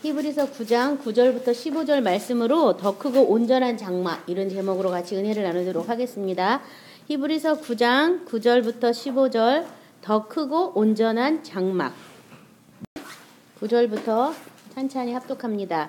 히브리서 9장 9절부터 15절 말씀으로 더 크고 온전한 장막 이런 제목으로 같이 은혜를 나누도록 하겠습니다. 히브리서 9장 9절부터 15절 더 크고 온전한 장막 9절부터 찬찬히 합독합니다.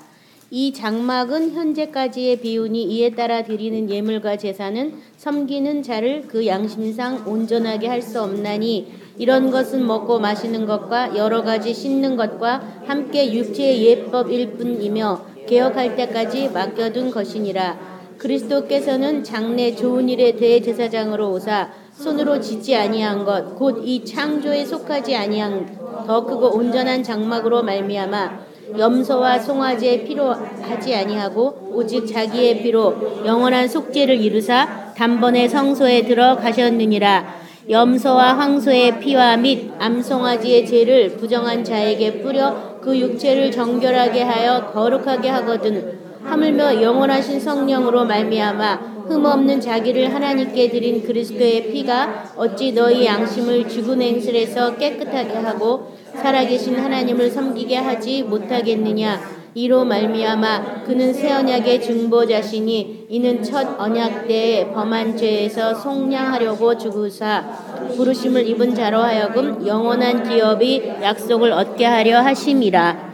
이 장막은 현재까지의 비유니 이에 따라 드리는 예물과 제사는 섬기는 자를 그 양심상 온전하게 할 수 없나니 이런 것은 먹고 마시는 것과 여러 가지 씻는 것과 함께 육체의 예법일 뿐이며 개혁할 때까지 맡겨둔 것이니라. 그리스도께서는 장래 좋은 일의 대제사장으로 오사 손으로 짓지 아니한 것 곧 이 창조에 속하지 아니한 더 크고 온전한 장막으로 말미암아 염소와 송아지의 피로 하지 아니하고 오직 자기의 피로 영원한 속죄를 이루사 단번에 성소에 들어가셨느니라. 염소와 황소의 피와 및 암송아지의 죄를 부정한 자에게 뿌려 그 육체를 정결하게 하여 거룩하게 하거든 하물며 영원하신 성령으로 말미암아 흠없는 자기를 하나님께 드린 그리스도의 피가 어찌 너희 양심을 죽은 행실에서 깨끗하게 하고 살아계신 하나님을 섬기게 하지 못하겠느냐. 이로 말미암아 그는 새 언약의 중보자시니 이는 첫 언약 때에 범한 죄에서 속량하려고 죽으사 부르심을 입은 자로 하여금 영원한 기업이 약속을 얻게 하려 하심이라.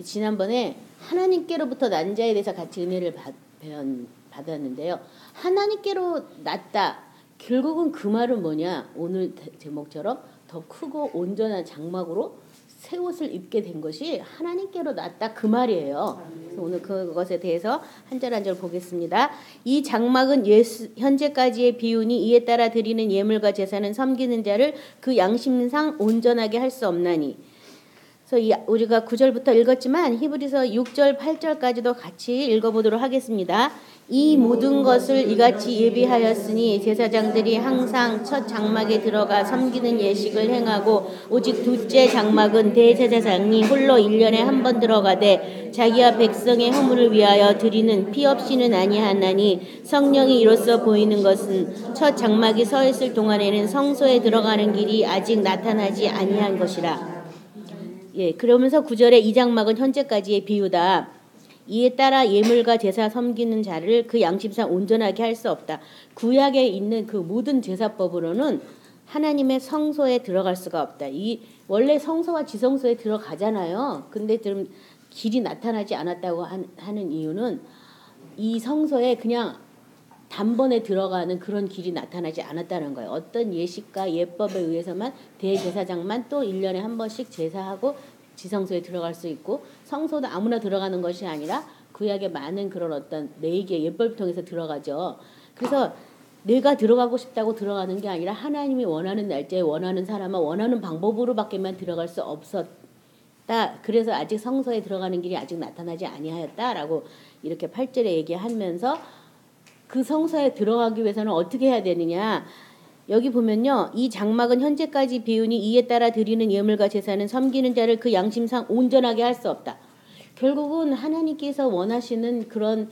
지난번에 하나님께로부터 난 자에 대해서 같이 은혜를 받았는데요. 하나님께로 났다. 결국은 그 말은 뭐냐? 오늘 제목처럼 더 크고 온전한 장막으로 새 옷을 입게 된 것이 하나님께로 났다 그 말이에요. 그래서 오늘 그것에 대해서 한 절 한 절 보겠습니다. 이 장막은 현재까지의 비유니 이에 따라 드리는 예물과 제사는 섬기는 자를 그 양심상 온전하게 할 수 없나니. 그래서 우리가 9절부터 읽었지만 히브리서 6절 8절까지도 같이 읽어보도록 하겠습니다. 이 모든 것을 이같이 예비하였으니 제사장들이 항상 첫 장막에 들어가 섬기는 예식을 행하고 오직 둘째 장막은 대제사장이 홀로 1년에 한 번 들어가되 자기와 백성의 허물을 위하여 드리는 피 없이는 아니하나니 성령이 이로써 보이는 것은 첫 장막이 서 있을 동안에는 성소에 들어가는 길이 아직 나타나지 아니한 것이라. 그러면서 9절에 이 장막은 현재까지의 비유다. 이에 따라 예물과 제사 섬기는 자를 그 양심상 온전하게 할 수 없다. 구약에 있는 그 모든 제사법으로는 하나님의 성소에 들어갈 수가 없다. 이 원래 성소와 지성소에 들어가잖아요. 근데 좀 길이 나타나지 않았다고 하는 이유는 이 성소에 그냥 단번에 들어가는 그런 길이 나타나지 않았다는 거예요. 어떤 예식과 예법에 의해서만 대제사장만 또 1년에 한 번씩 제사하고 지성소에 들어갈 수 있고 성소도 아무나 들어가는 것이 아니라 구약에 많은 그런 어떤 매개의 예법을 통해서 들어가죠. 그래서 내가 들어가고 싶다고 들어가는 게 아니라 하나님이 원하는 날짜에 원하는 사람은 원하는 방법으로밖에만 들어갈 수 없었다. 그래서 아직 성소에 들어가는 길이 아직 나타나지 아니하였다라고 이렇게 8절에 얘기하면서 그 성소에 들어가기 위해서는 어떻게 해야 되느냐. 여기 보면요. 이 장막은 현재까지 비유니 이에 따라 드리는 예물과 제사는 섬기는 자를 그 양심상 온전하게 할 수 없다. 결국은 하나님께서 원하시는 그런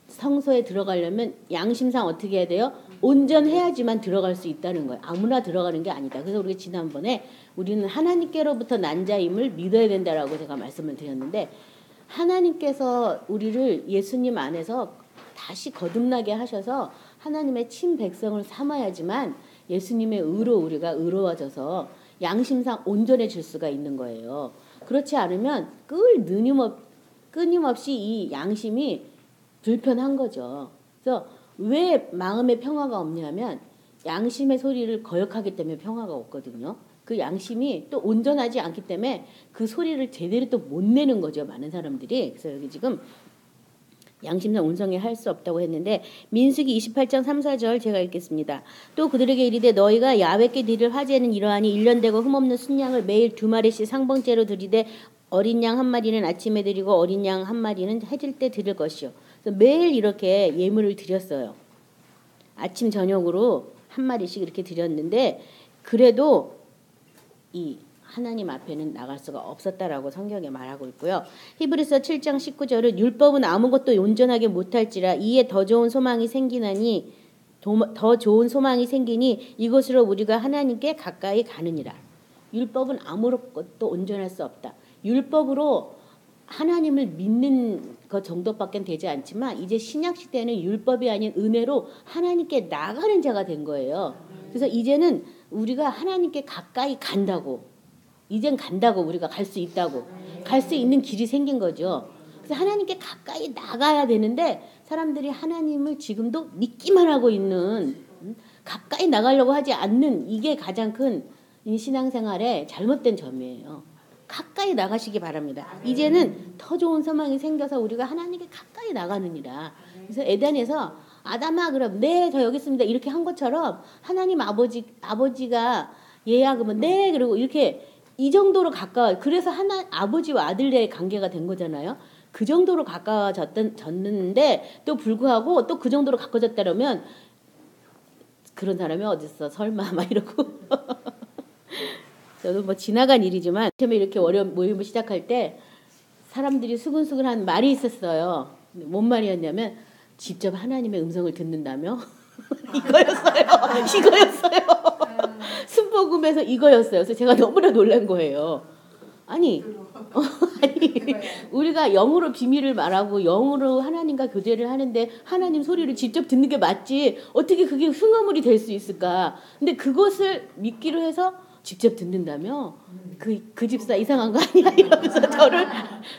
성소에 들어가려면 양심상 어떻게 해야 돼요? 온전해야지만 들어갈 수 있다는 거예요. 아무나 들어가는 게 아니다. 그래서 우리 지난번에 우리는 하나님께로부터 난 자임을 믿어야 된다라고 제가 말씀을 드렸는데 하나님께서 우리를 예수님 안에서 다시 거듭나게 하셔서 하나님의 친백성을 삼아야지만 예수님의 의로 우리가 의로워져서 양심상 온전해질 수가 있는 거예요. 그렇지 않으면 끊임없이 이 양심이 불편한 거죠. 그래서 왜 마음에 평화가 없냐면 양심의 소리를 거역하기 때문에 평화가 없거든요. 그 양심이 또 온전하지 않기 때문에 그 소리를 제대로 또 못 내는 거죠. 많은 사람들이. 그래서 여기 지금 양심상 온성에 할 수 없다고 했는데 민수기 28장 3, 4절 제가 읽겠습니다. 또 그들에게 이르되 너희가 야훼께 드릴 화제는 이러하니 1년 되고 흠없는 순양을 매일 2마리씩 상봉제로 드리되 어린 양 1마리는 아침에 드리고 어린 양 1마리는 해질 때 드릴 것이요. 그래서 매일 이렇게 예물을 드렸어요. 아침 저녁으로 1마리씩 이렇게 드렸는데 그래도 이 하나님 앞에는 나갈 수가 없었다라고 성경에 말하고 있고요. 히브리서 7장 19절은 율법은 아무것도 온전하게 못할지라 이에 더 좋은 소망이 생기니 이것으로 우리가 하나님께 가까이 가느니라. 율법은 아무것도 온전할 수 없다. 율법으로 하나님을 믿는 것 정도밖에 되지 않지만 이제 신약 시대는 율법이 아닌 은혜로 하나님께 나가는 자가 된 거예요. 그래서 이제는 우리가 하나님께 가까이 간다고, 이젠 간다고, 우리가 갈 수 있다고, 갈 수 있는 길이 생긴 거죠. 그래서 하나님께 가까이 나가야 되는데 사람들이 하나님을 지금도 믿기만 하고 있는, 가까이 나가려고 하지 않는, 이게 가장 큰 신앙생활의 잘못된 점이에요. 가까이 나가시기 바랍니다. 이제는 더 좋은 소망이 생겨서 우리가 하나님께 가까이 나가느니라. 그래서 에덴에서 아담아 그럼 네 저 여기 있습니다 이렇게 한 것처럼 하나님 아버지가 얘야 그러면 네 그리고 이렇게 이 정도로 가까워. 그래서 아버지와 아들의 관계가 된 거잖아요. 그 정도로 가까워졌는데 또 불구하고 또 그 정도로 가까워졌다면 그런 사람이 어딨어 설마 막 이러고 저도 뭐 지나간 일이지만 처음에 이렇게 모임을 시작할 때 사람들이 수근수근한 말이 있었어요. 뭔 말이었냐면 직접 하나님의 음성을 듣는다며 이거였어요. 순복음에서 이거였어요. 그래서 제가 너무나 놀란 거예요. 아니 우리가 영으로 비밀을 말하고 영으로 하나님과 교제를 하는데 하나님 소리를 직접 듣는 게 맞지 어떻게 그게 흉어물이 될 수 있을까. 근데 그것을 믿기로 해서 직접 듣는다며 그 집사 이상한 거 아니야 이러면서 저를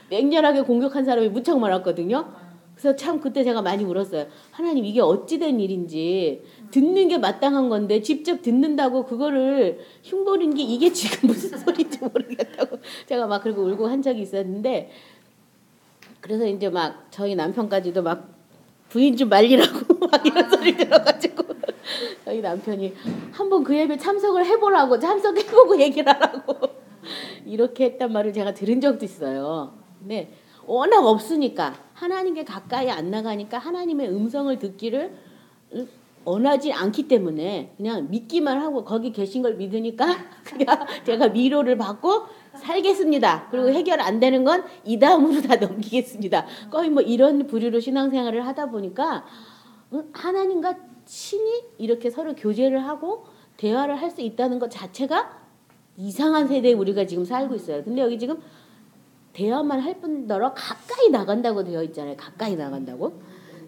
맹렬하게 공격한 사람이 무척 많았거든요. 그래서 참 그때 제가 많이 울었어요. 하나님 이게 어찌된 일인지 듣는 게 마땅한 건데 직접 듣는다고 그거를 흉보는 게 이게 지금 무슨 소리인지 모르겠다고 제가 막 그러고 울고 한 적이 있었는데 그래서 이제 막 저희 남편까지도 막 부인 좀 말리라고 막 이런 소리 들어가지고 저희 남편이 한번 그 예배 참석을 해보라고 참석해보고 얘기를 하라고 이렇게 했단 말을 제가 들은 적도 있어요. 근데 워낙 없으니까 하나님께 가까이 안 나가니까 하나님의 음성을 듣기를 원하지 않기 때문에 그냥 믿기만 하고 거기 계신 걸 믿으니까 그냥 제가 위로를 받고 살겠습니다. 그리고 해결 안 되는 건 이 다음으로 다 넘기겠습니다. 거의 뭐 이런 부류로 신앙생활을 하다 보니까 하나님과 친히 이렇게 서로 교제를 하고 대화를 할 수 있다는 것 자체가 이상한 세대에 우리가 지금 살고 있어요. 근데 여기 지금 대화만 할 뿐더러 가까이 나간다고 되어 있잖아요. 가까이 나간다고.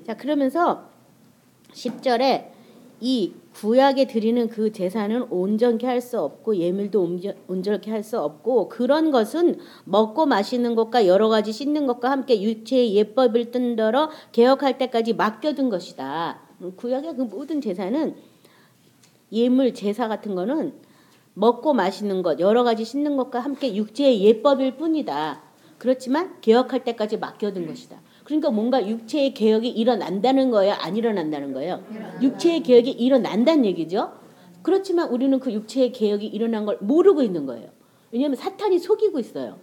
자, 그러면서 10절에 이 구약에 드리는 그 제사는 온전케 할 수 없고 예물도 온전케 할 수 없고 그런 것은 먹고 마시는 것과 여러 가지 씻는 것과 함께 육체의 예법을 뜬더러 개혁할 때까지 맡겨둔 것이다. 구약의 그 모든 제사는 예물 제사 같은 거는 먹고 마시는 것 여러 가지 씻는 것과 함께 육체의 예법일 뿐이다. 그렇지만 개혁할 때까지 맡겨둔 것이다. 그러니까 뭔가 육체의 개혁이 일어난다는 거예요? 안 일어난다는 거예요? 육체의 개혁이 일어난다는 얘기죠. 그렇지만 우리는 그 육체의 개혁이 일어난 걸 모르고 있는 거예요. 왜냐하면 사탄이 속이고 있어요.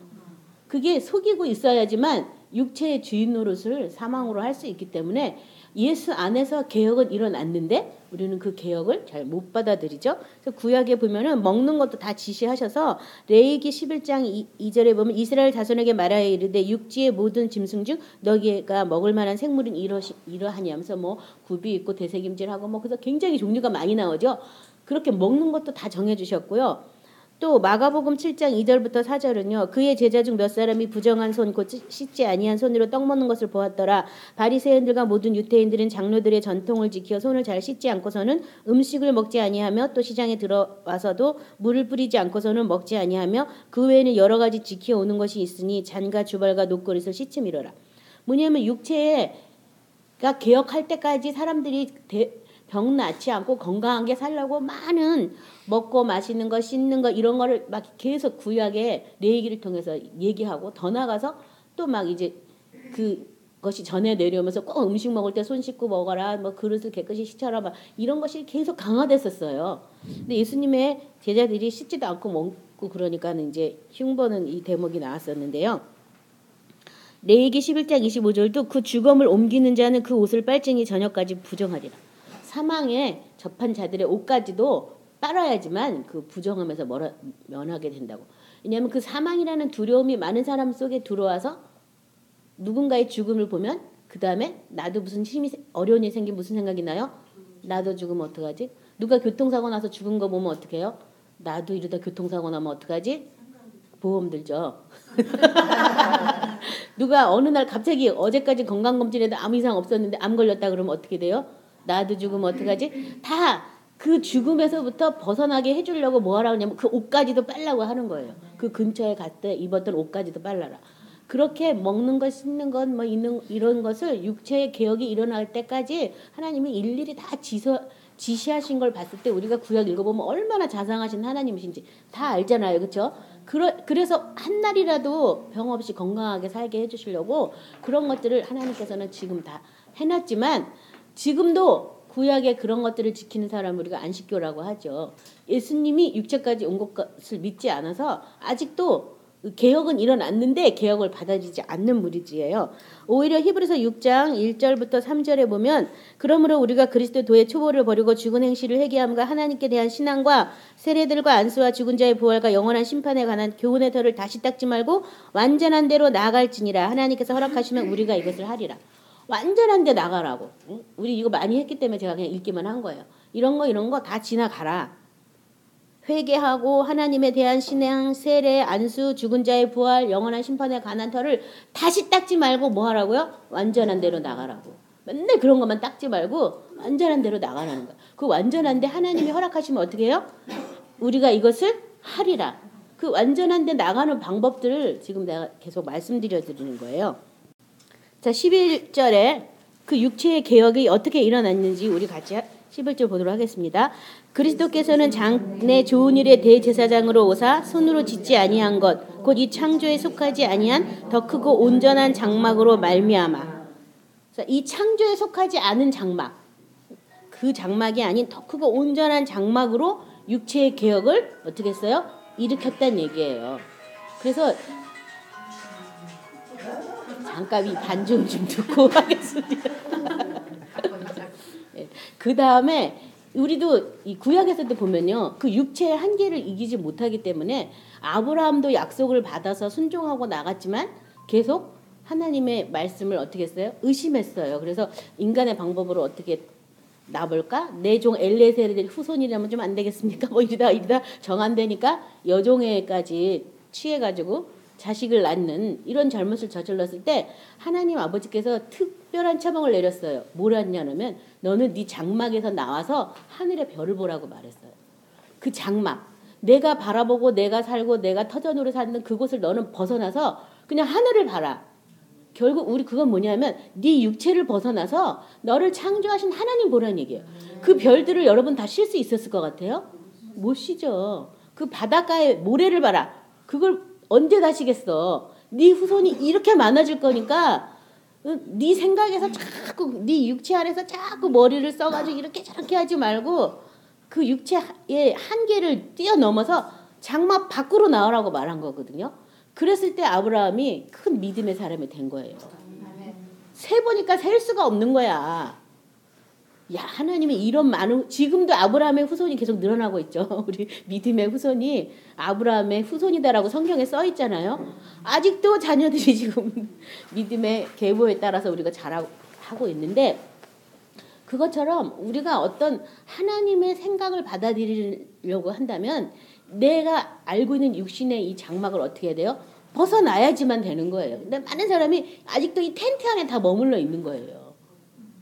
그게 속이고 있어야지만 육체의 주인 노릇을 사망으로 할 수 있기 때문에 예수 안에서 개혁은 일어났는데 우리는 그 개혁을 잘 못 받아들이죠. 그래서 구약에 보면은 먹는 것도 다 지시하셔서 레위기 11장 2절에 보면 이스라엘 자손에게 말하여 이르되 육지의 모든 짐승 중 너희가 먹을 만한 생물은 이러하니 하면서 뭐 굽이 있고 대세김질하고 뭐 그래서 굉장히 종류가 많이 나오죠. 그렇게 먹는 것도 다 정해 주셨고요. 또 마가복음 7장 2절부터 4절은요. 그의 제자 중 몇 사람이 부정한 손 곧 씻지 아니한 손으로 떡 먹는 것을 보았더라. 바리새인들과 모든 유대인들은 장로들의 전통을 지켜 손을 잘 씻지 않고서는 음식을 먹지 아니하며 또 시장에 들어와서도 물을 뿌리지 않고서는 먹지 아니하며 그 외에는 여러 가지 지켜오는 것이 있으니 잔과 주발과 녹그릇을 씻음이로라. 뭐냐면 육체가 개혁할 때까지 사람들이 병 낫지 않고 건강하게 살려고 많은 먹고 마시는 거 씻는 거 이런 거를 막 계속 구약의 레위기를 통해서 얘기하고 더 나가서 또 막 이제 그것이 전해 내려오면서 꼭 음식 먹을 때 손 씻고 먹어라 뭐 그릇을 깨끗이 씻어라 막 이런 것이 계속 강화됐었어요. 근데 예수님의 제자들이 씻지도 않고 먹고 그러니까는 이제 흉보는 이 대목이 나왔었는데요. 레위기 11장 25절도 그 주검을 옮기는 자는 그 옷을 빨증이 저녁까지 부정하리라. 사망에 접한 자들의 옷까지도 빨아야지만 그 부정함에서 면하게 된다고. 왜냐하면 그 사망이라는 두려움이 많은 사람 속에 들어와서 누군가의 죽음을 보면 그 다음에 나도 무슨 어려운 일이 생기면 무슨 생각이 나요? 나도 죽으면 어떡하지? 누가 교통사고 나서 죽은 거 보면 어떡해요? 나도 이러다 교통사고 나면 어떡하지? 보험 들죠. 누가 어느 날 갑자기 어제까지 건강검진에도 아무 이상 없었는데 암 걸렸다 그러면 어떻게 돼요? 나도 죽으면 어떡하지? 다 그 죽음에서부터 벗어나게 해주려고 뭐 하라고 하냐면 그 옷까지도 빨라고 하는 거예요. 그 근처에 갈 때 입었던 옷까지도 빨라라. 그렇게 먹는 것, 씹는 것, 뭐 이런 것을 육체의 개혁이 일어날 때까지 하나님이 일일이 다 지시하신 걸 봤을 때 우리가 구약 읽어보면 얼마나 자상하신 하나님이신지 다 알잖아요. 그렇죠? 그래서 한 날이라도 병 없이 건강하게 살게 해주시려고 그런 것들을 하나님께서는 지금 다 해놨지만 지금도 구약의 그런 것들을 지키는 사람을 우리가 안식교라고 하죠. 예수님이 육체까지 온 것을 믿지 않아서 아직도 개혁은 일어났는데 개혁을 받아들이지 않는 무리지예요. 오히려 히브리서 6장 1절부터 3절에 보면 그러므로 우리가 그리스도의 초보를 버리고 죽은 행실을 회개함과 하나님께 대한 신앙과 세례들과 안수와 죽은 자의 부활과 영원한 심판에 관한 교훈의 털을 다시 닦지 말고 완전한 대로 나아갈지니라. 하나님께서 허락하시면 우리가 이것을 하리라. 완전한 데 나가라고. 우리 이거 많이 했기 때문에 제가 그냥 읽기만 한 거예요. 이런 거 다 지나가라. 회개하고 하나님에 대한 신앙, 세례, 안수, 죽은 자의 부활, 영원한 심판에 관한 터를 다시 닦지 말고 뭐 하라고요? 완전한 대로 나가라고. 맨날 그런 것만 닦지 말고 완전한 대로 나가라는 거야. 그 완전한 데 하나님이 허락하시면 어떻게 해요? 우리가 이것을 하리라. 그 완전한 데 나가는 방법들을 지금 내가 계속 말씀드려 드리는 거예요. 자, 11절에 그 육체의 개혁이 어떻게 일어났는지 우리 같이 11절 보도록 하겠습니다. 그리스도께서는 장래 좋은 일의 대제사장으로 오사 손으로 짓지 아니한 것 곧 이 창조에 속하지 아니한 더 크고 온전한 장막으로 말미암아. 이 창조에 속하지 않은 장막, 그 장막이 아닌 더 크고 온전한 장막으로 육체의 개혁을 어떻게 했어요? 일으켰다는 얘기예요. 그래서 잠깐 이 반중 좀 듣고 하겠습니다. 그 다음에 우리도 이 구약에서도 보면요, 그 육체의 한계를 이기지 못하기 때문에 아브라함도 약속을 받아서 순종하고 나갔지만 계속 하나님의 말씀을 어떻게 했어요? 의심했어요. 그래서 인간의 방법으로 어떻게 나볼까? 내 종 엘레셀의 후손이라면 좀 안 되겠습니까? 뭐 이러다 정 안 되니까 여종에까지 취해가지고 자식을 낳는 이런 잘못을 저질렀을 때 하나님 아버지께서 특별한 처방을 내렸어요. 뭐랬냐면 너는 네 장막에서 나와서 하늘의 별을 보라고 말했어요. 그 장막, 내가 바라보고 내가 살고 내가 터전으로 사는 그곳을 너는 벗어나서 그냥 하늘을 봐라. 결국 우리 그건 뭐냐면 네 육체를 벗어나서 너를 창조하신 하나님 보라는 얘기예요. 그 별들을 여러분 다 쉴 수 있었을 것 같아요? 못 쉬죠. 그 바닷가에 모래를 봐라. 그걸 언제 다시겠어? 네 후손이 이렇게 많아질 거니까 네 생각에서 자꾸 네 육체 안에서 자꾸 머리를 써가지고 이렇게 저렇게 하지 말고 그 육체의 한계를 뛰어넘어서 장막 밖으로 나오라고 말한 거거든요. 그랬을 때 아브라함이 큰 믿음의 사람이 된 거예요. 세보니까 셀 수가 없는 거야. 야, 하나님이 이런 많은, 지금도 아브라함의 후손이 계속 늘어나고 있죠. 우리 믿음의 후손이 아브라함의 후손이다라고 성경에 써 있잖아요. 아직도 자녀들이 지금 믿음의 계보에 따라서 우리가 자라고 있는데, 그것처럼 우리가 어떤 하나님의 생각을 받아들이려고 한다면 내가 알고 있는 육신의 이 장막을 어떻게 해야 돼요? 벗어나야지만 되는 거예요. 근데 많은 사람이 아직도 이 텐트 안에 다 머물러 있는 거예요.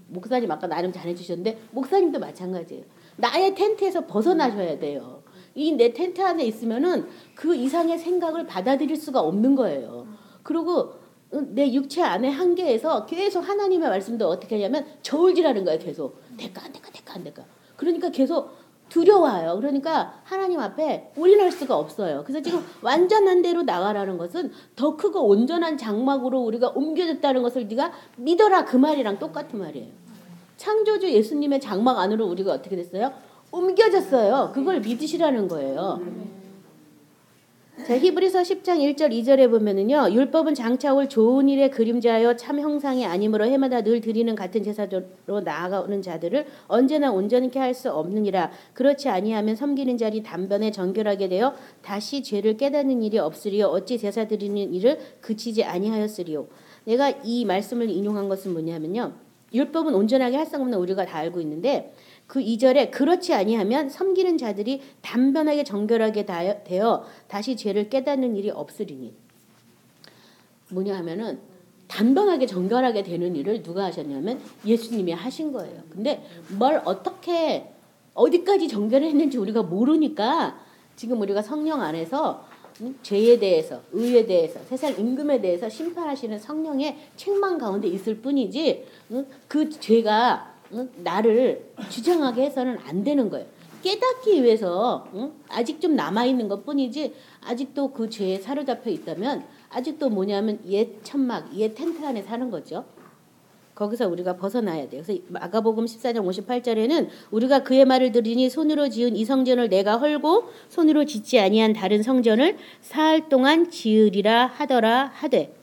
목사님 아까 나름 잘해주셨는데 목사님도 마찬가지예요. 나의 텐트에서 벗어나셔야 돼요. 이 내 텐트 안에 있으면은 그 이상의 생각을 받아들일 수가 없는 거예요. 그리고 내 육체 안의 한계에서 계속 하나님의 말씀도 어떻게 하냐면 저울질하는 거예요. 계속 될까 안 될까 될까 안 될까. 그러니까 계속 두려워요. 그러니까 하나님 앞에 올인할 수가 없어요. 그래서 지금 완전한 대로 나가라는 것은 더 크고 온전한 장막으로 우리가 옮겨졌다는 것을 네가 믿어라, 그 말이랑 똑같은 말이에요. 창조주 예수님의 장막 안으로 우리가 어떻게 됐어요? 옮겨졌어요. 그걸 믿으시라는 거예요. 자, 히브리서 10장 1절 2절에 보면은요, 율법은 장차 올 좋은 일의 그림자여 참 형상이 아니므로 해마다 늘 드리는 같은 제사로 나아가는 자들을 언제나 온전케 할 수 없느니라. 그렇지 아니하면 섬기는 자리 단번에 정결하게 되어 다시 죄를 깨닫는 일이 없으리요. 어찌 제사 드리는 일을 그치지 아니하였으리요. 내가 이 말씀을 인용한 것은 뭐냐면요, 율법은 온전하게 할 수 없는 우리가 다 알고 있는데, 그 2절에 그렇지 아니하면 섬기는 자들이 단번하게 정결하게 되어 다시 죄를 깨닫는 일이 없으리니. 뭐냐 하면은 단번하게 정결하게 되는 일을 누가 하셨냐면 예수님이 하신 거예요. 근데 뭘 어떻게 어디까지 정결했는지 우리가 모르니까 지금 우리가 성령 안에서 죄에 대해서, 의에 대해서, 세상 임금에 대해서 심판하시는 성령의 책망 가운데 있을 뿐이지 그 죄가 나를 주장하게 해서는 안 되는 거예요. 깨닫기 위해서 아직 좀 남아있는 것 뿐이지 아직도 그 죄에 사로잡혀 있다면 아직도 뭐냐면 옛 천막, 옛 텐트 안에 사는 거죠. 거기서 우리가 벗어나야 돼요. 그래서 마가복음 14장 58절에는 우리가 그의 말을 들으니 손으로 지은 이 성전을 내가 헐고 손으로 짓지 아니한 다른 성전을 사흘 동안 지으리라 하더라 하되.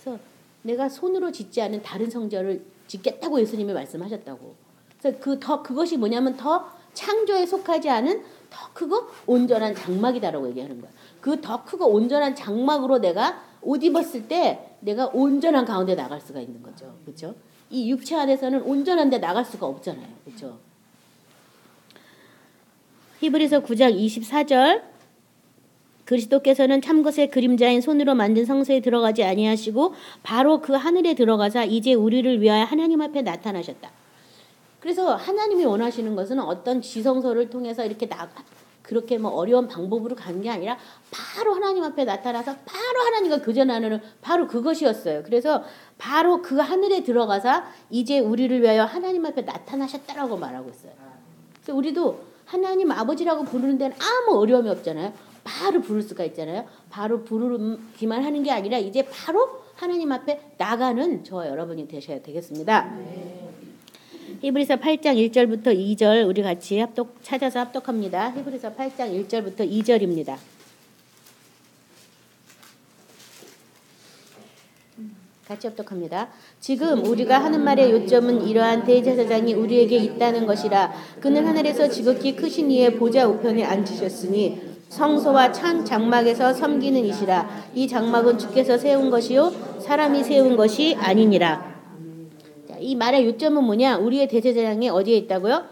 그래서 내가 손으로 짓지 않은 다른 성전을 짓겠다고 예수님이 말씀하셨다고. 그래서 그것이 뭐냐면 더 창조에 속하지 않은 더 크고 온전한 장막이다라고 얘기하는 거야. 그 더 크고 온전한 장막으로 내가 옷 입었을 때 내가 온전한 가운데 나갈 수가 있는 거죠. 그렇죠? 이 육체 안에서는 온전한데 나갈 수가 없잖아요. 그렇죠? 히브리서 9장 24절 그리스도께서는 참것의 그림자인 손으로 만든 성소에 들어가지 아니하시고 바로 그 하늘에 들어가사 이제 우리를 위하여 하나님 앞에 나타나셨다. 그래서 하나님이 원하시는 것은 어떤 지성소를 통해서 이렇게 그렇게 뭐 어려운 방법으로 가는 게 아니라 바로 하나님 앞에 나타나서 바로 하나님과 교제하는 바로 그것이었어요. 그래서 바로 그 하늘에 들어가서 이제 우리를 위하여 하나님 앞에 나타나셨다라고 말하고 있어요. 그래서 우리도 하나님 아버지라고 부르는 데는 아무 어려움이 없잖아요. 바로 부를 수가 있잖아요. 바로 부르기만 하는 게 아니라 이제 바로 하나님 앞에 나가는 저와 여러분이 되셔야 되겠습니다. 히브리서 8장 1절부터 2절 우리 같이 찾아서 합독합니다. 히브리서 8장 1절부터 2절입니다. 같이 합독합니다. 지금 우리가 하는 말의 요점은 이러한 대제사장이 우리에게 있다는 것이라. 그는 하늘에서 지극히 크신 이의 보좌 우편에 앉으셨으니 성소와 찬 장막에서 섬기는 이시라. 이 장막은 주께서 세운 것이요 사람이 세운 것이 아니니라. 이 말의 요점은 뭐냐? 우리의 대제사장이 어디에 있다고요?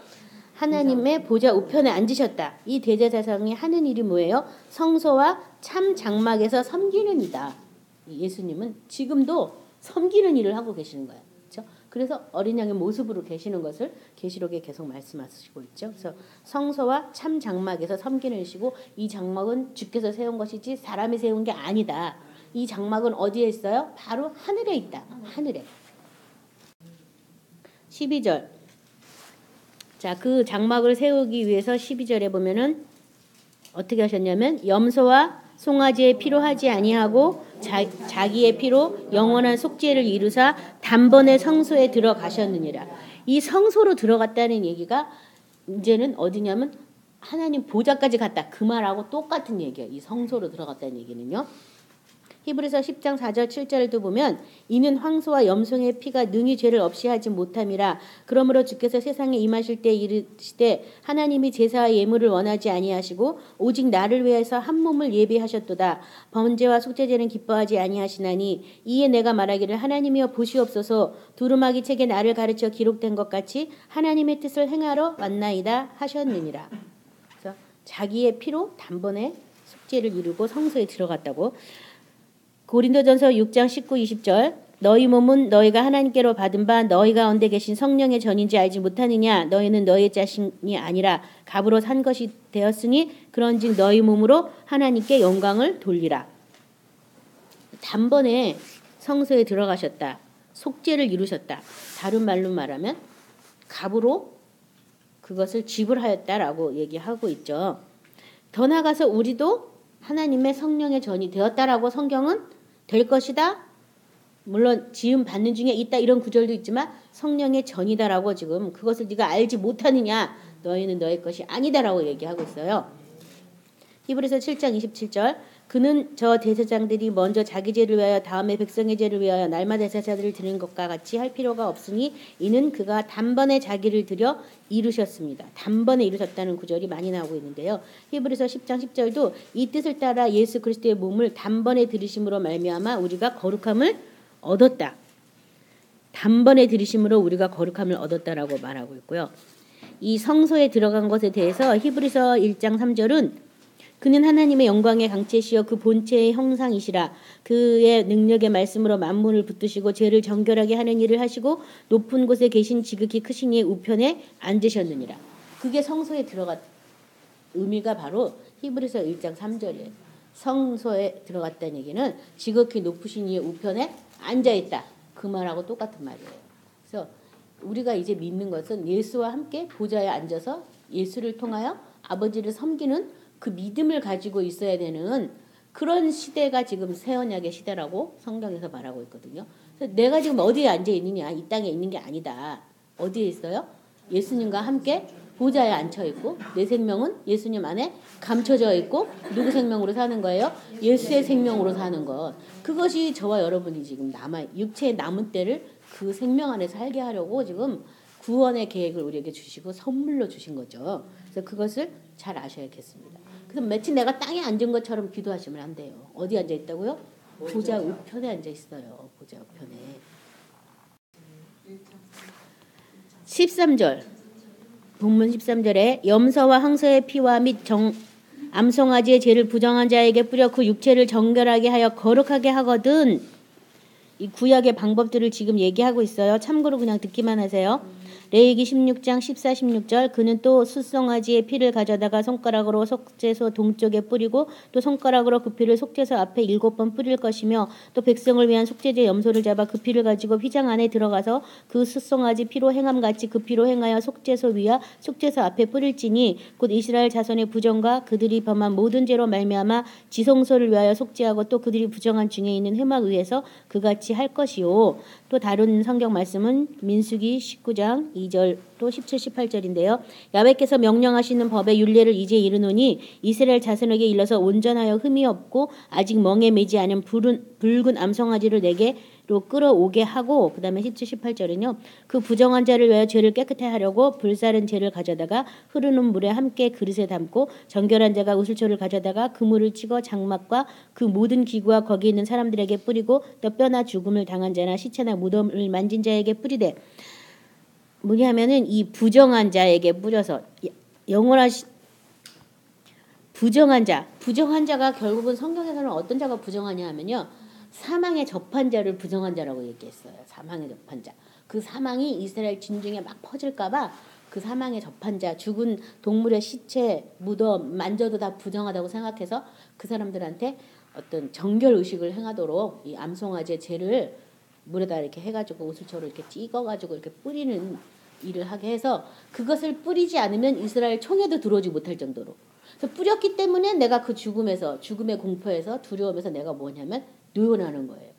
하나님의 보좌 우편에 앉으셨다. 이 대제사장이 하는 일이 뭐예요? 성소와 참 장막에서 섬기는 이다. 예수님은 지금도 섬기는 일을 하고 계시는 거예요. 그렇죠? 그래서 어린 양의 모습으로 계시는 것을 계시록에 계속 말씀하시고 있죠. 그래서 성소와 참 장막에서 섬기는 이시고 이 장막은 주께서 세운 것이지 사람이 세운 게 아니다. 이 장막은 어디에 있어요? 바로 하늘에 있다. 하늘에. 12절. 자, 그 장막을 세우기 위해서 12절에 보면은 어떻게 하셨냐면 염소와 송아지의 피로 하지 아니하고 자기의 피로 영원한 속죄를 이루사 단번에 성소에 들어가셨느니라. 이 성소로 들어갔다는 얘기가 이제는 어디냐면 하나님 보좌까지 갔다. 그 말하고 똑같은 얘기예요. 이 성소로 들어갔다는 얘기는요. 히브리서 10장 4절 7절도 보면 이는 황소와 염소의 피가 능히 죄를 없이 하지 못함이라. 그러므로 주께서 세상에 임하실 때 이르시되 하나님이 제사와 예물을 원하지 아니하시고 오직 나를 위해서 한 몸을 예비하셨도다. 번제와 속죄제는 기뻐하지 아니하시나니 이에 내가 말하기를 하나님이여 보시옵소서 두루마기 책에 나를 가르쳐 기록된 것 같이 하나님의 뜻을 행하러 왔나이다 하셨느니라. 그래서 자기의 피로 단번에 속죄를 이루고 성소에 들어갔다고. 고린도전서 6장 19, 20절 너희 몸은 너희가 하나님께로 받은 바 너희 가운데 계신 성령의 전인지 알지 못하느냐. 너희는 너희의 자신이 아니라 값으로 산 것이 되었으니 그런즉 너희 몸으로 하나님께 영광을 돌리라. 단번에 성소에 들어가셨다. 속죄를 이루셨다. 다른 말로 말하면 값으로 그것을 지불하였다라고 얘기하고 있죠. 더 나아가서 우리도 하나님의 성령의 전이 되었다라고 성경은 될 것이다. 물론 지음 받는 중에 있다 이런 구절도 있지만 성령의 전이다라고 지금 그것을 네가 알지 못하느냐. 너희는 너희 것이 아니다라고 얘기하고 있어요. 히브리서 7장 27절 그는 저 대제사장들이 먼저 자기 죄를 위하여 다음에 백성의 죄를 위하여 날마다 제사들을 드리는 것과 같이 할 필요가 없으니 이는 그가 단번에 자기를 드려 이루셨습니다. 단번에 이루셨다는 구절이 많이 나오고 있는데요. 히브리서 10장 10절도 이 뜻을 따라 예수 그리스도의 몸을 단번에 들이심으로 말미암아 우리가 거룩함을 얻었다. 단번에 들이심으로 우리가 거룩함을 얻었다라고 말하고 있고요. 이 성소에 들어간 것에 대해서 히브리서 1장 3절은 그는 하나님의 영광의 강체시여 그 본체의 형상이시라. 그의 능력의 말씀으로 만물을 붙드시고 죄를 정결하게 하는 일을 하시고 높은 곳에 계신 지극히 크신 이의 우편에 앉으셨느니라. 그게 성소에 들어갔 의미가 바로 히브리서 1장 3절이에요. 성소에 들어갔다는 얘기는 지극히 높으신 이의 우편에 앉아있다. 그 말하고 똑같은 말이에요. 그래서 우리가 이제 믿는 것은 예수와 함께 보좌에 앉아서 예수를 통하여 아버지를 섬기는 그 믿음을 가지고 있어야 되는 그런 시대가 지금 새 언약의 시대라고 성경에서 말하고 있거든요. 그래서 내가 지금 어디에 앉아 있느냐, 이 땅에 있는 게 아니다. 어디에 있어요? 예수님과 함께 보좌에 앉혀 있고 내 생명은 예수님 안에 감춰져 있고 누구 생명으로 사는 거예요? 예수의 생명으로 사는 것. 그것이 저와 여러분이 지금 육체의 남은 때를 그 생명 안에 살게 하려고 지금 구원의 계획을 우리에게 주시고 선물로 주신 거죠. 그래서 그것을 잘 아셔야겠습니다. 그래서 마치 내가 땅에 앉은 것처럼 기도하시면 안 돼요. 어디 앉아 있다고요? 보좌 우편에 앉아 있어요. 보좌 우편에. 13절. 본문 13절에 염소와 항소의 피와 및 암송아지의 죄를 부정한 자에게 뿌려 그 육체를 정결하게 하여 거룩하게 하거든. 이 구약의 방법들을 지금 얘기하고 있어요. 참고로 그냥 듣기만 하세요. 레위기 16장 14, 16절 그는 또 숫송아지의 피를 가져다가 손가락으로 속죄소 동쪽에 뿌리고 또 손가락으로 그 피를 속죄소 앞에 7번 뿌릴 것이며 또 백성을 위한 속죄제 염소를 잡아 그 피를 가지고 휘장 안에 들어가서 그 숫송아지 피로 행함같이 그 피로 행하여 속죄소 위와 속죄소 앞에 뿌릴지니 곧 이스라엘 자손의 부정과 그들이 범한 모든 죄로 말미암아 지성소를 위하여 속죄하고 또 그들이 부정한 중에 있는 회막 위에서 그같이 할 것이요. 또 다른 성경 말씀은 민수기 19장 2절 또 17, 18절인데요. 야훼께서 명령하시는 법의 율례를 이제 이르노니 이스라엘 자손에게 일러서 온전하여 흠이 없고 아직 멍에 매지 않은 붉은 암송아지를 내게로 끌어오게 하고 그 다음에 17, 18절은요. 그 부정한 자를 위하여 죄를 깨끗해 하려고 불사른 재를 가져다가 흐르는 물에 함께 그릇에 담고 정결한 자가 우슬초를 가져다가 그 물을 찍어 장막과 그 모든 기구와 거기 있는 사람들에게 뿌리고 또 뼈나 죽음을 당한 자나 시체나 무덤을 만진 자에게 뿌리되 뭐냐면은 이 부정한 자에게 뿌려서 영원하신 부정한 자가 결국은 성경에서는 어떤 자가 부정하냐 하면요. 사망에 접한 자를 부정한 자라고 얘기했어요. 사망에 접한 자. 그 사망이 이스라엘 진중에 막 퍼질까봐 그 사망에 접한 자, 죽은 동물의 시체, 무덤 만져도 다 부정하다고 생각해서 그 사람들한테 어떤 정결 의식을 행하도록 이 암송아지의 죄를 물에다 이렇게 해가지고 우슬초를 이렇게 찍어가지고 이렇게 뿌리는 일을 하게 해서 그것을 뿌리지 않으면 이스라엘 총에도 들어오지 못할 정도로. 그래서 뿌렸기 때문에 내가 그 죽음의 공포에서 두려움에서 내가 뭐냐면 누워나는 거예요.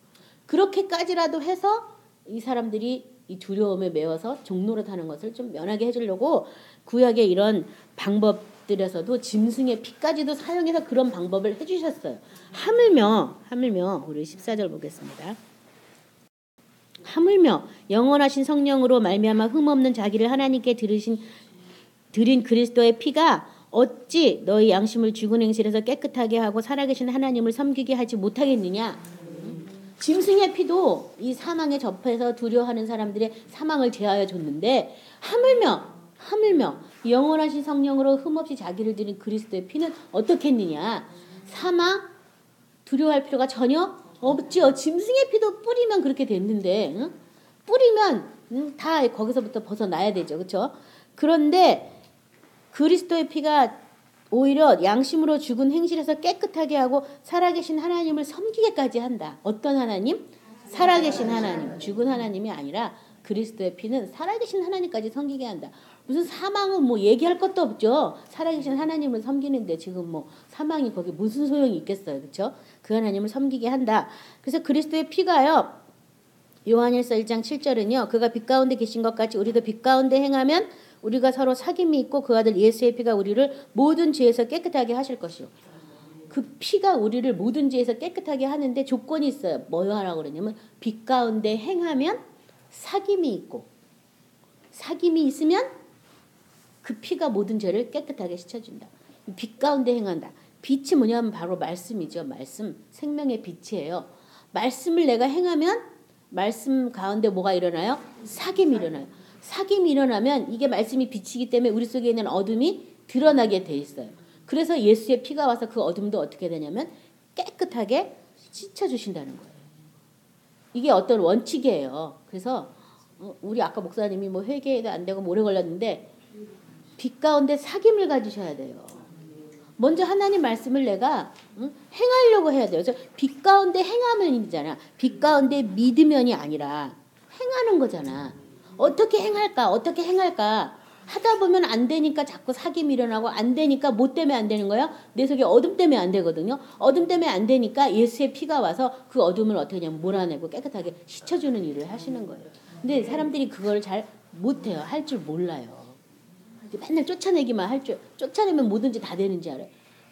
그렇게까지라도 해서 이 사람들이 이 두려움에 매워서 종노릇하는 것을 좀 면하게 해주려고 구약의 이런 방법들에서도 짐승의 피까지도 사용해서 그런 방법을 해주셨어요. 하물며 우리 14절 보겠습니다. 하물며 영원하신 성령으로 말미암아 흠없는 자기를 하나님께 드린 그리스도의 피가 어찌 너희 양심을 죽은 행실에서 깨끗하게 하고 살아계신 하나님을 섬기게 하지 못하겠느냐. 짐승의 피도 이 사망에 접해서 두려워하는 사람들의 사망을 제하여 줬는데 하물며 영원하신 성령으로 흠없이 자기를 드린 그리스도의 피는 어떻겠느냐. 사망 두려워할 필요가 전혀 없죠. 짐승의 피도 뿌리면 그렇게 됐는데 뿌리면 다 거기서부터 벗어나야 되죠. 그렇죠? 그런데 그리스도의 피가 오히려 양심으로 죽은 행실에서 깨끗하게 하고 살아계신 하나님을 섬기게까지 한다. 어떤 하나님? 살아계신 하나님. 죽은 하나님이 아니라 그리스도의 피는 살아계신 하나님까지 섬기게 한다. 무슨 사망은 뭐 얘기할 것도 없죠. 살아계신 하나님을 섬기는데 지금 뭐 사망이 거기 무슨 소용이 있겠어요. 그렇죠? 그 하나님을 섬기게 한다. 그래서 그리스도의 피가요. 요한일서 1장 7절은요. 그가 빛 가운데 계신 것 같이 우리도 빛 가운데 행하면 우리가 서로 사귐이 있고 그 아들 예수의 피가 우리를 모든 죄에서 깨끗하게 하실 것이요. 그 피가 우리를 모든 죄에서 깨끗하게 하는데 조건이 있어요. 뭐 하라고 그러냐면 빛 가운데 행하면 사귐이 있고 사귐이 있으면 그 피가 모든 죄를 깨끗하게 씻어준다. 빛 가운데 행한다. 빛이 뭐냐면 바로 말씀이죠. 말씀. 생명의 빛이에요. 말씀을 내가 행하면 말씀 가운데 뭐가 일어나요? 사귐이 일어나요. 사귐이 일어나면 이게 말씀이 빛이기 때문에 우리 속에 있는 어둠이 드러나게 돼 있어요. 그래서 예수의 피가 와서 그 어둠도 어떻게 되냐면 깨끗하게 씻어주신다는 거예요. 이게 어떤 원칙이에요. 그래서 우리 아까 목사님이 뭐 회개도 안 되고 오래 걸렸는데 빛 가운데 사귐을 가지셔야 돼요. 먼저 하나님 말씀을 내가 행하려고 해야 돼요. 그래서 빛 가운데 행하면이잖아. 빛 가운데 믿으면이 아니라 행하는 거잖아. 어떻게 행할까? 어떻게 행할까? 하다 보면 안 되니까 자꾸 사귐이 일어나고 안 되니까 뭐 때문에 안 되는 거야? 내 속에 어둠 때문에 안 되거든요. 어둠 때문에 안 되니까 예수의 피가 와서 그 어둠을 어떻게 하냐면 몰아내고 깨끗하게 씻어주는 일을 하시는 거예요. 근데 사람들이 그걸 잘 못해요. 할 줄 몰라요. 맨날 쫓아내기만 할 줄, 쫓아내면 뭐든지 다 되는지 알아요.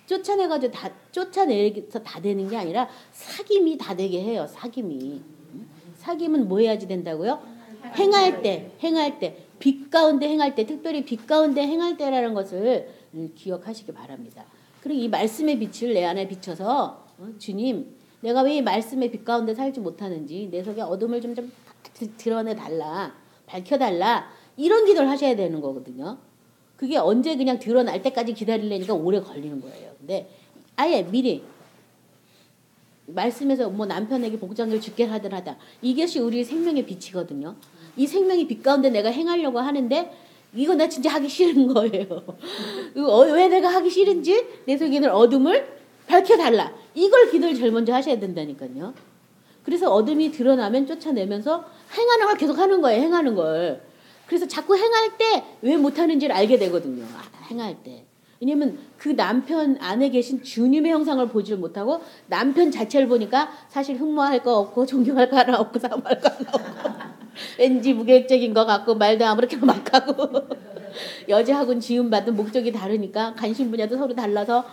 쫓아내가지고 쫓아내서 다 되는 게 아니라 사귐이 다 되게 해요. 사귐이. 사귐은 뭐 해야지 된다고요? 행할 때, 빛 가운데 행할 때, 특별히 빛 가운데 행할 때라는 것을 기억하시기 바랍니다. 그리고 이 말씀의 빛을 내 안에 비춰서 주님, 내가 왜 이 말씀의 빛 가운데 살지 못하는지 내 속에 어둠을 좀 드러내달라, 밝혀달라 이런 기도를 하셔야 되는 거거든요. 그게 언제 그냥 드러날 때까지 기다리려니까 오래 걸리는 거예요. 근데 아예 미리 말씀에서 뭐 남편에게 복장을 죽게 하든 하다. 이것이 우리 생명의 빛이거든요. 이 생명이 빛 가운데 내가 행하려고 하는데 이거 나 진짜 하기 싫은 거예요. 왜 내가 하기 싫은지 내 속에 있는 어둠을 밝혀달라. 이걸 기도를 제일 먼저 하셔야 된다니까요. 그래서 어둠이 드러나면 쫓아내면서 행하는 걸 계속 하는 거예요. 행하는 걸. 그래서 자꾸 행할 때 왜 못하는지를 알게 되거든요. 행할 때. 왜냐면 그 남편 안에 계신 주님의 형상을 보지를 못하고 남편 자체를 보니까 사실 흠모할 거 없고 존경할 거 하나 없고 사모할 거 하나 없고 왠지 무계획적인 것 같고 말도 아무렇게 막 하고 여자하고는 지음받은 목적이 다르니까 관심 분야도 서로 달라서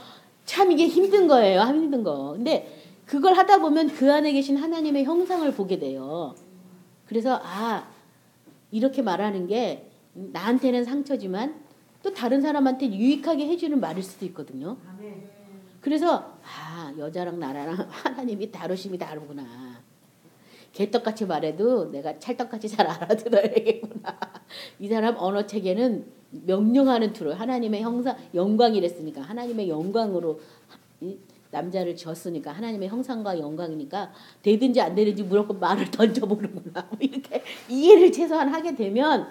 참 이게 힘든 거예요. 힘든 거. 근데 그걸 하다 보면 그 안에 계신 하나님의 형상을 보게 돼요. 그래서 이렇게 말하는 게 나한테는 상처지만 또 다른 사람한테 유익하게 해주는 말일 수도 있거든요. 그래서 여자랑 나랑 하나님이 다루심이 다르구나. 개떡같이 말해도 내가 찰떡같이 잘 알아들어야겠구나. 이 사람 언어 체계는 명령하는 투로 하나님의 형상 영광이랬으니까 하나님의 영광으로 남자를 지었으니까 하나님의 형상과 영광이니까 되든지 안 되든지 무조건 말을 던져보는구나. 이렇게 이해를 최소한 하게 되면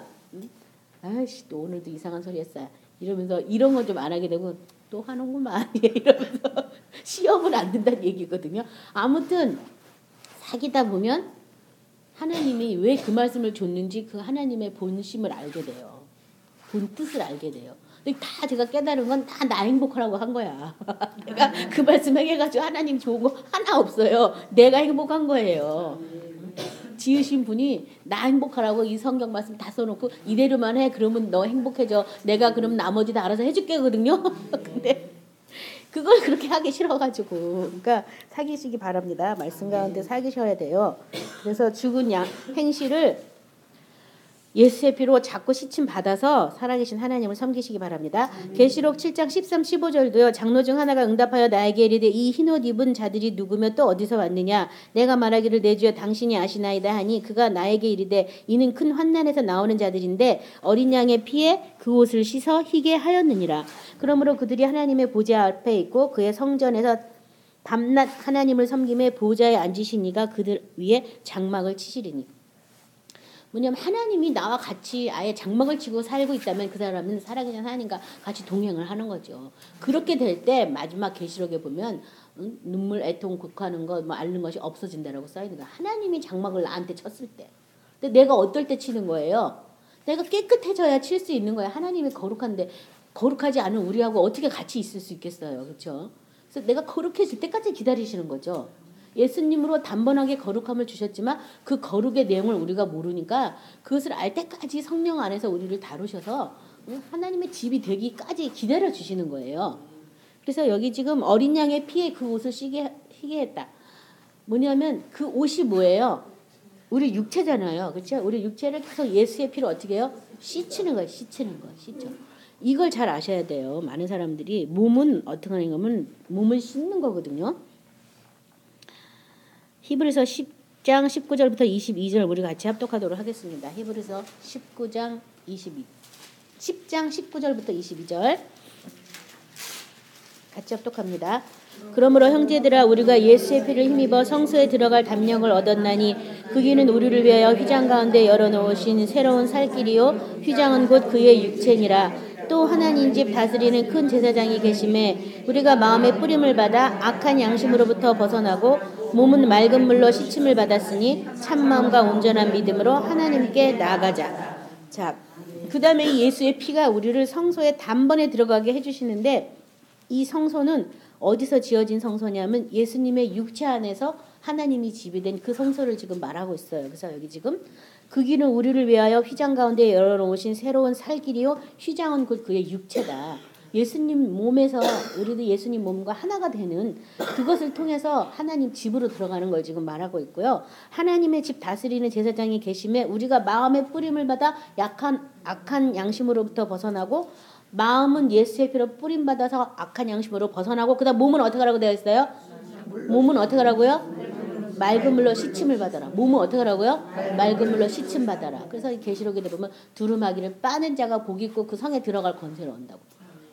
아이씨 또 오늘도 이상한 소리 했어요. 이러면서 이런 건 좀 안 하게 되고 또 하는구만 이러면서 시험은 안 된다는 얘기거든요. 아무튼 사귀다 보면 하나님이 왜 그 말씀을 줬는지 그 하나님의 본심을 알게 돼요. 본 뜻을 알게 돼요. 다 제가 깨달은 건 다 나 행복하라고 한 거야. 내가 그 말씀 해가지고 하나님 좋은 거 하나 없어요. 내가 행복한 거예요. 지으신 분이 나 행복하라고 이 성경 말씀 다 써놓고 이대로만 해 그러면 너 행복해져. 내가 그럼 나머지 다 알아서 해줄게거든요. 근데 그걸 그렇게 하기 싫어가지고 그러니까 사귀시기 바랍니다. 말씀 가운데 사귀셔야 돼요. 그래서 죽은 양 행실을 예수의 피로 자꾸 씻임 받아서 살아계신 하나님을 섬기시기 바랍니다. 계시록 7장 13, 15절도요. 장로 중 하나가 응답하여 나에게 이르되 이 흰옷 입은 자들이 누구며 또 어디서 왔느냐. 내가 말하기를 내 주여 당신이 아시나이다 하니 그가 나에게 이르되 이는 큰 환난에서 나오는 자들인데 어린 양의 피에 그 옷을 씻어 희게 하였느니라. 그러므로 그들이 하나님의 보좌 앞에 있고 그의 성전에서 밤낮 하나님을 섬김에 보좌에 앉으신 이가 그들 위에 장막을 치시리니. 뭐냐면 하나님이 나와 같이 아예 장막을 치고 살고 있다면 그 사람은 살아계신 하나님과 같이 동행을 하는 거죠. 그렇게 될 때 마지막 계시록에 보면 눈물 애통 곡하는 것 뭐 앓는 것이 없어진다라고 써있는 거야. 하나님이 장막을 나한테 쳤을 때. 근데 내가 어떨 때 치는 거예요? 내가 깨끗해져야 칠 수 있는 거야. 하나님이 거룩한데 거룩하지 않은 우리하고 어떻게 같이 있을 수 있겠어요. 그렇죠? 그래서 내가 거룩해질 때까지 기다리시는 거죠. 예수님으로 단번하게 거룩함을 주셨지만 그 거룩의 내용을 우리가 모르니까 그것을 알 때까지 성령 안에서 우리를 다루셔서 하나님의 집이 되기까지 기다려 주시는 거예요. 그래서 여기 지금 어린 양의 피에 그 옷을 희게 했다. 뭐냐면 그 옷이 뭐예요? 우리 육체잖아요. 그렇죠? 우리 육체를 계속 예수의 피로 어떻게 해요? 씻는 거예요. 씻는 거. 씻죠. 이걸 잘 아셔야 돼요. 많은 사람들이 몸은 어떻게 하는 거면 몸을 씻는 거거든요. 히브리서 10장 19절부터 22절 우리 같이 합독하도록 하겠습니다. 히브리서 19장 10장 19절부터 22절 같이 합독합니다. 그러므로 형제들아 우리가 예수의 피를 힘입어 성소에 들어갈 담력을 얻었나니 그 길은 우리를 위하여 휘장 가운데 열어놓으신 새로운 살 길이요 휘장은 곧 그의 육체니라. 또 하나님 집 다스리는 큰 제사장이 계심에 우리가 마음의 뿌림을 받아 악한 양심으로부터 벗어나고 몸은 맑은 물로 씻음을 받았으니 참마음과 온전한 믿음으로 하나님께 나아가자. 자, 그 다음에 이 예수의 피가 우리를 성소에 단번에 들어가게 해주시는데 이 성소는 어디서 지어진 성소냐면 예수님의 육체 안에서 하나님이 지배된 그 성소를 지금 말하고 있어요. 그래서 여기 지금 그 길은 우리를 위하여 휘장 가운데 열어놓으신 새로운 살 길이요 휘장은 곧 그의 육체다. 예수님 몸에서 우리도 예수님 몸과 하나가 되는 그것을 통해서 하나님 집으로 들어가는 걸 지금 말하고 있고요. 하나님의 집 다스리는 제사장이 계심에 우리가 마음의 뿌림을 받아 악한 양심으로부터 벗어나고 마음은 예수의 피로 뿌림받아서 악한 양심으로 벗어나고 그 다음 몸은 어떻게 하라고 되어 있어요? 몸은 어떻게 하라고요? 맑은 물로 씻음을 받아라. 몸은 어떻게 하라고요? 맑은 물로 씻음 받아라. 그래서 이 계시록에 보면 두루마기를 빠는 자가 복 있고 그 성에 들어갈 권세를 얻는다고.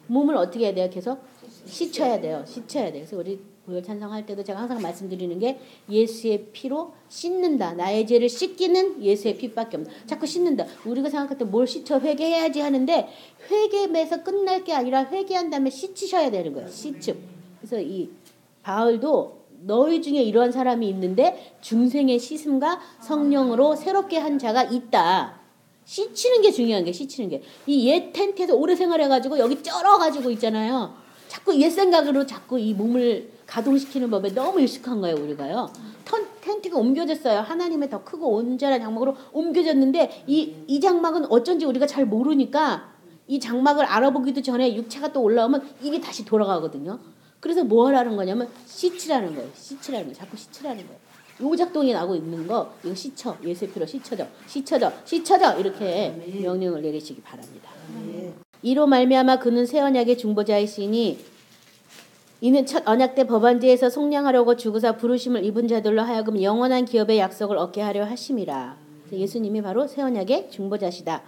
몸을 어떻게 해야 돼요? 계속 씻어야 돼요. 씻어야 돼요. 그래서 우리 보혈 찬송할 때도 제가 항상 말씀드리는 게 예수의 피로 씻는다. 나의 죄를 씻기는 예수의 피밖에 없다. 자꾸 씻는다. 우리가 생각할 때 뭘 씻어 회개해야지 하는데 회개에서 끝날 게 아니라 회개한 다음에 씻으셔야 되는 거예요. 씻음. 그래서 이 바울도 너희 중에 이러한 사람이 있는데 중생의 씻음과 성령으로 새롭게 한 자가 있다. 씻히는 게 중요한 게 씻히는 게. 이 옛 텐트에서 오래 생활해가지고 여기 쩔어가지고 있잖아요. 자꾸 옛 생각으로 자꾸 이 몸을 가동시키는 법에 너무 익숙한 거예요. 우리가요. 텐트가 옮겨졌어요. 하나님의 더 크고 온전한 장막으로 옮겨졌는데 이 장막은 어쩐지 우리가 잘 모르니까 이 장막을 알아보기도 전에 육체가 또 올라오면 이게 다시 돌아가거든요. 그래서 뭐 하라는 거냐면 씻으라는 거예요. 씻으라는 거예요. 자꾸 씻으라는 거예요. 요 작동이 나고 있는 거 이거 씻어. 예수의 피로 씻어져. 이렇게 명령을 내리시기 바랍니다. 이로 말미암아 그는 새 언약의 중보자이시니 이는 첫 언약 때 법안제에서 속량하려고 주구사 부르심을 입은 자들로 하여금 영원한 기업의 약속을 얻게 하려 하심이라. 예수님이 바로 새 언약의 중보자시다.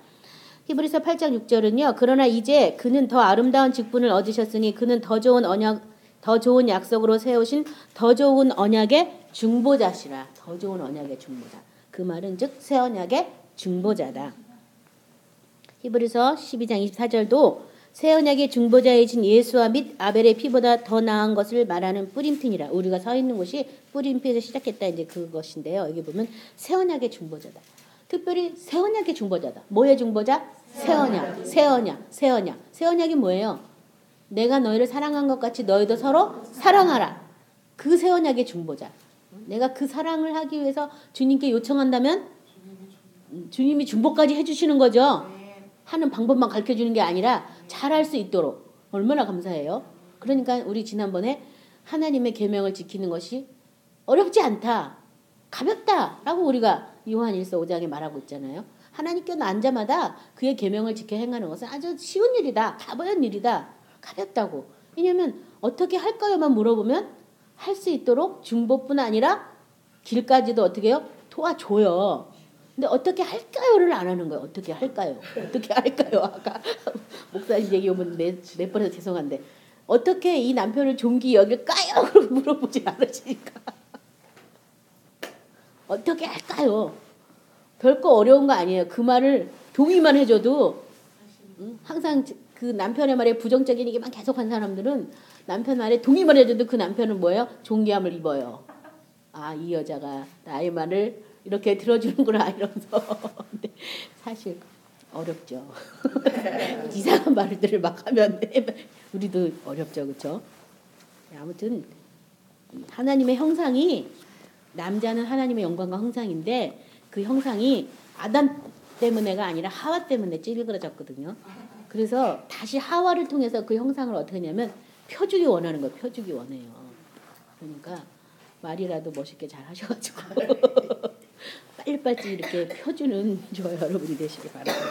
히브리서 8장 6절은요. 그러나 이제 그는 더 아름다운 직분을 얻으셨으니 그는 더 좋은 약속으로 세우신 더 좋은 언약의 중보자시라. 더 좋은 언약의 중보자. 그 말은 즉 새 언약의 중보자다. 히브리서 12장 24절도 새 언약의 중보자이신 예수와 및 아벨의 피보다 더 나은 것을 말하는 뿌림핀이라. 우리가 서 있는 곳이 뿌림핀에서 시작했다 이제 그것인데요. 여기 보면 새 언약의 중보자다. 특별히 새 언약의 중보자다. 뭐의 중보자? 새 언약. 새 언약이 뭐예요? 내가 너희를 사랑한 것 같이 너희도 서로 사랑하라. 그 새 언약의 중보자. 내가 그 사랑을 하기 위해서 주님께 요청한다면 주님이 중보까지 해주시는 거죠. 하는 방법만 가르쳐주는 게 아니라 잘할 수 있도록. 얼마나 감사해요. 그러니까 우리 지난번에 하나님의 계명을 지키는 것이 어렵지 않다. 가볍다라고 우리가 요한일서 5장에 말하고 있잖아요. 하나님께 앉자마자 그의 계명을 지켜 행하는 것은 아주 쉬운 일이다. 가벼운 일이다. 가볍다고. 왜냐하면 어떻게 할까요만 물어보면 할 수 있도록 중보뿐 아니라 길까지도 어떻게 해요? 도와줘요. 근데 어떻게 할까요를 안 하는 거예요. 어떻게 할까요? 아까 목사님 얘기 오면 몇 번에서 죄송한데 어떻게 이 남편을 종기 여길까요? 그러고 물어보지 않으시니까 어떻게 할까요? 별거 어려운 거 아니에요. 그 말을 동의만 해줘도 항상 그 남편의 말에 부정적인 얘기만 계속한 사람들은 남편 말에 동의만 해줘도 그 남편은 뭐예요? 존귀함을 입어요. 아, 이 여자가 나의 말을 이렇게 들어주는구나 이러면서. 근데 사실 어렵죠. 이상한 말들을 막 하면 우리도 어렵죠. 그렇죠? 아무튼 하나님의 형상이 남자는 하나님의 영광과 형상인데 그 형상이 아담 때문에가 아니라 하와 때문에 찌그러졌거든요. 그래서 다시 하와를 통해서 그 형상을 어떻게 하냐면 펴주기 원하는 거예요. 펴주기 원해요. 그러니까 말이라도 멋있게 잘 하셔가지고 빨리빨리 이렇게 펴주는 저와 여러분이 되시기 바랍니다.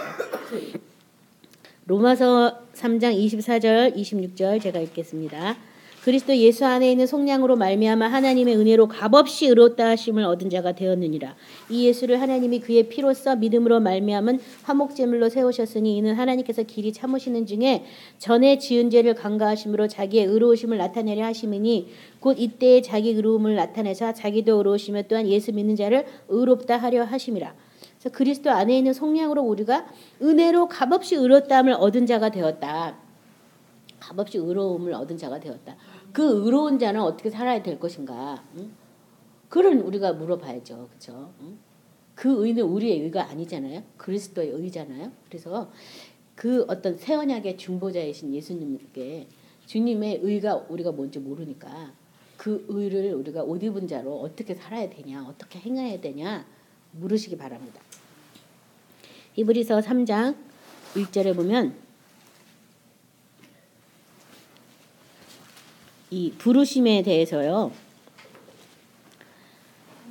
로마서 3장 24절 26절 제가 읽겠습니다. 그리스도 예수 안에 있는 속량으로 말미암아 하나님의 은혜로 값없이 의롭다 하심을 얻은 자가 되었느니라. 이 예수를 하나님이 그의 피로써 믿음으로 말미암은 화목제물로 세우셨으니 이는 하나님께서 길이 참으시는 중에 전에 지은 죄를 간과하심으로 자기의 의로우심을 나타내려 하심이니 곧 이때에 자기 의로움을 나타내사 자기도 의로우시며 또한 예수 믿는 자를 의롭다 하려 하심이라. 그래서 그리스도 안에 있는 속량으로 우리가 은혜로 값없이 의롭다함을 얻은 자가 되었다. 값없이 의로움을 얻은 자가 되었다. 그 의로운 자는 어떻게 살아야 될 것인가? 응? 그런 우리가 물어봐야죠. 그렇죠? 응? 그 의는 우리의 의가 아니잖아요. 그리스도의 의잖아요. 그래서 그 어떤 새 언약의 중보자이신 예수님께 주님의 의가 우리가 뭔지 모르니까 그 의를 우리가 옷 입은 자로 어떻게 살아야 되냐, 어떻게 행해야 되냐 물으시기 바랍니다. 히브리서 3장 1절에 보면 이 부르심에 대해서요.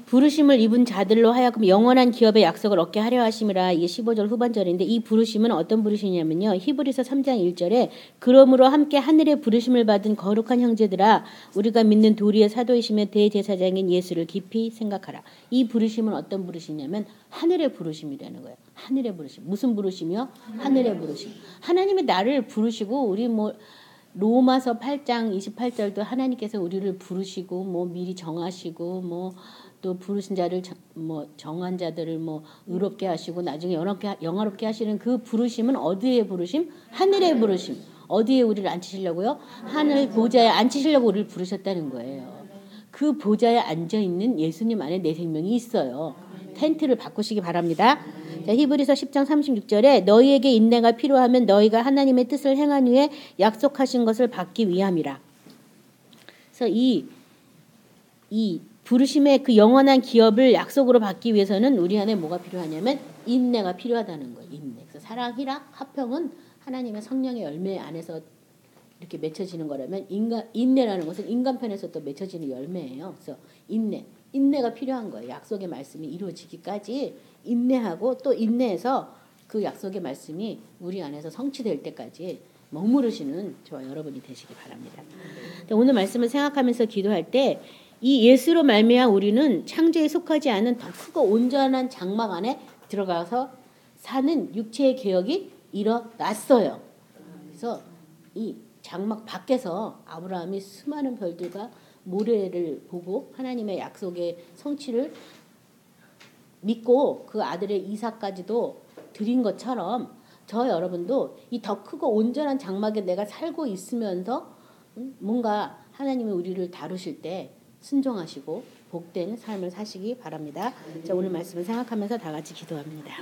부르심을 입은 자들로 하여금 영원한 기업의 약속을 얻게 하려 하심이라. 이게 15절 후반절인데 이 부르심은 어떤 부르심이냐면요. 히브리서 3장 1절에 그러므로 함께 하늘의 부르심을 받은 거룩한 형제들아 우리가 믿는 도리의 사도이시며 대제사장인 예수를 깊이 생각하라. 이 부르심은 어떤 부르심이냐면 하늘의 부르심이라는 거예요. 하늘의 부르심. 무슨 부르심이요? 하늘의 부르심. 하나님이 나를 부르시고 우리 로마서 8장 28절도 하나님께서 우리를 부르시고 미리 정하시고 또 부르신 자를 정한 자들을 의롭게 하시고 나중에 영화롭게 하시는 그 부르심은 어디의 부르심? 하늘의 부르심. 어디에 우리를 앉히시려고요? 하늘 보좌에 앉히시려고 우리를 부르셨다는 거예요. 그 보좌에 앉아 있는 예수님 안에 내 생명이 있어요. 텐트를 바꾸시기 바랍니다. 자, 히브리서 10장 36절에 너희에게 인내가 필요하면 너희가 하나님의 뜻을 행한 후에 약속하신 것을 받기 위함이라. 그래서 이 부르심의 그 영원한 기업을 약속으로 받기 위해서는 우리 안에 뭐가 필요하냐면 인내가 필요하다는 거예요. 인내. 그래서 사랑, 희락, 화평은 하나님의 성령의 열매 안에서 이렇게 맺혀지는 거라면 인내라는 것은 인간 편에서 또 맺혀지는 열매예요. 그래서 인내가 필요한 거예요. 약속의 말씀이 이루어지기까지 인내하고 또 인내해서 그 약속의 말씀이 우리 안에서 성취될 때까지 머무르시는 저와 여러분이 되시기 바랍니다. 오늘 말씀을 생각하면서 기도할 때 이 예수로 말미암아 우리는 창조에 속하지 않은 더 크고 온전한 장막 안에 들어가서 사는 육체의 개혁이 일어났어요. 그래서 이 장막 밖에서 아브라함이 수많은 별들과 모래를 보고 하나님의 약속의 성취를 믿고 그 아들의 이삭까지도 드린 것처럼 저 여러분도 이 더 크고 온전한 장막에 내가 살고 있으면서 뭔가 하나님이 우리를 다루실 때 순종하시고 복된 삶을 사시기 바랍니다. 자, 오늘 말씀을 생각하면서 다 같이 기도합니다.